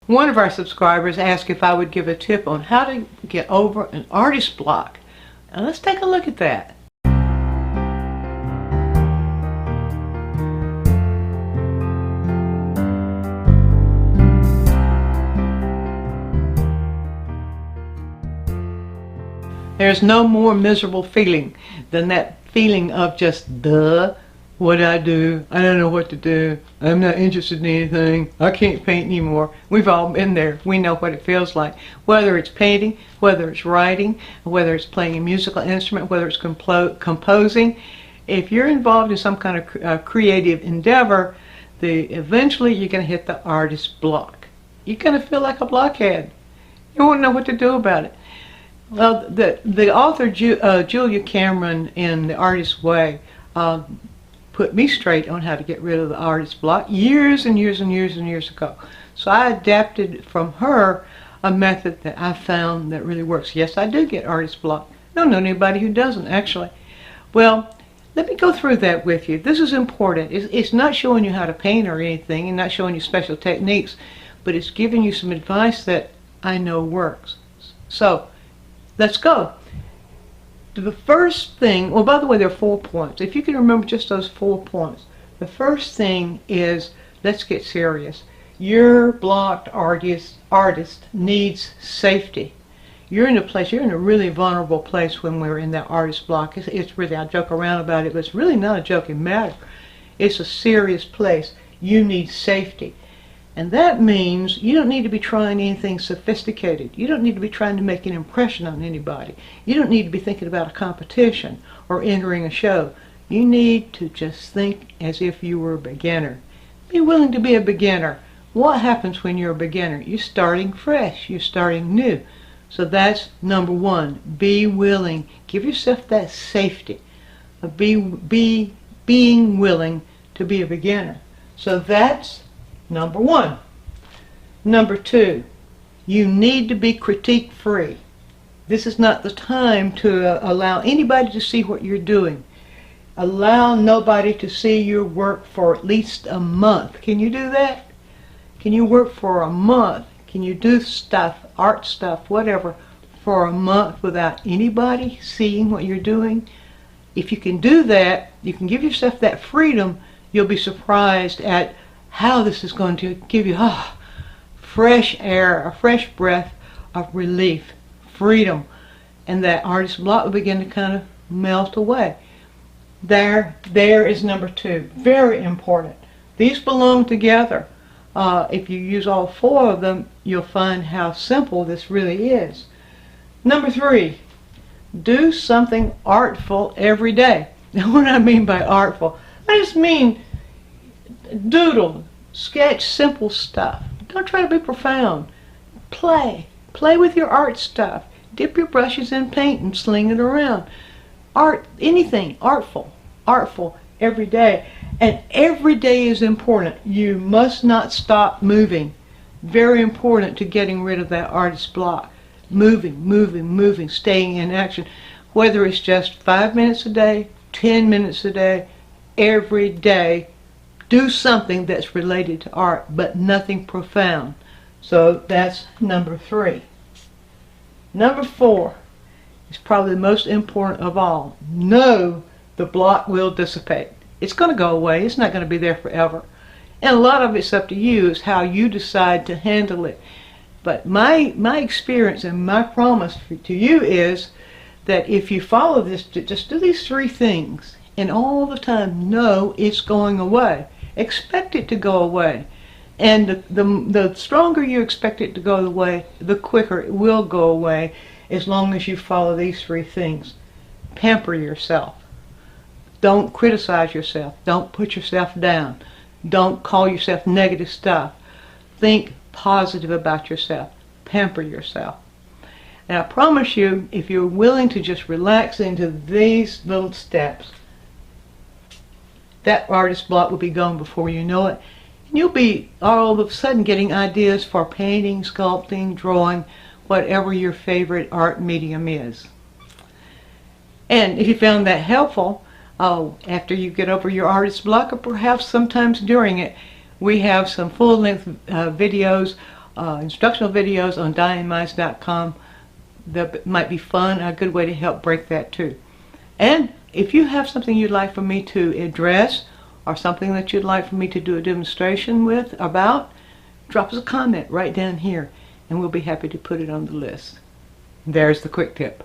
One of our subscribers asked if I would give a tip on how to get over an artist block. Now let's take a look at that. There's no more miserable feeling than that feeling of just, duh, what do I do? I don't know what to do. I'm not interested in anything. I can't paint anymore. We've all been there. We know what it feels like. Whether it's painting, whether it's writing, whether it's playing a musical instrument, whether it's composing. If you're involved in some kind of creative endeavor, eventually you're going to hit the artist block. You're going to feel like a blockhead. You won't know what to do about it. Well, the author Julia Cameron in The Artist's Way put me straight on how to get rid of the artist block years and years and years and years ago. So I adapted from her a method that I found that really works. Yes, I do get artist block. I don't know anybody who doesn't, actually. Well, let me go through that with you. This is important. It's not showing you how to paint or anything, and not showing you special techniques, but it's giving you some advice that I know works. So let's go. The first thing, well, by the way, there are 4 points. If you can remember just those 4 points. The first thing is, let's get serious. Your blocked artist needs safety. You're in a really vulnerable place when we're in that artist block. It's really, I joke around about it, but it's really not a joking matter. It's a serious place. You need safety. And that means you don't need to be trying anything sophisticated. You don't need to be trying to make an impression on anybody. You don't need to be thinking about a competition or entering a show. You need to just think as if you were a beginner. Be willing to be a beginner. What happens when you're a beginner? You're starting fresh. You're starting new. So that's number 1. Be willing. Give yourself that safety of being willing to be a beginner. So that's number 1. Number 2, you need to be critique free. This is not the time to allow anybody to see what you're doing. Allow nobody to see your work for at least a month. Can you do that? Can you work for a month? Can you do stuff, art stuff, whatever, for a month without anybody seeing what you're doing? If you can do that, you can give yourself that freedom. You'll be surprised at how this is going to give you fresh air, a fresh breath of relief, freedom, and that artist block will begin to kind of melt away. There is number 2. Very important. These belong together. If you use all 4 of them, you'll find how simple this really is. Number 3, do something artful every day. Now, what do I mean by artful? I just mean doodle, sketch simple stuff. Don't try to be profound. Play with your art stuff. Dip your brushes in paint and sling it around. Art, anything artful every day. And every day is important. You must not stop moving. Very important to getting rid of that artist block. Moving, staying in action. Whether it's just 5 minutes a day, 10 minutes a day, every day. Do something that's related to art, but nothing profound. So that's number 3. Number 4 is probably the most important of all. Know the block will dissipate. It's going to go away. It's not going to be there forever. And a lot of it's up to you. It's how you decide to handle it. But my experience and my promise to you is that if you follow this, just do these 3 things, and all the time know it's going away. Expect it to go away. And the stronger you expect it to go away, the quicker it will go away, as long as you follow these 3 things. Pamper yourself. Don't criticize yourself. Don't put yourself down. Don't call yourself negative stuff. Think positive about yourself. Pamper yourself. And I promise you, if you're willing to just relax into these little steps, that artist block will be gone before you know it. And you'll be all of a sudden getting ideas for painting, sculpting, drawing, whatever your favorite art medium is. And if you found that helpful, after you get over your artist block, or perhaps sometimes during it, we have some full-length videos instructional videos on DianneMize.com that might be fun, a good way to help break that too. And if you have something you'd like for me to address, or something that you'd like for me to do a demonstration with about, drop us a comment right down here and we'll be happy to put it on the list. There's the quick tip.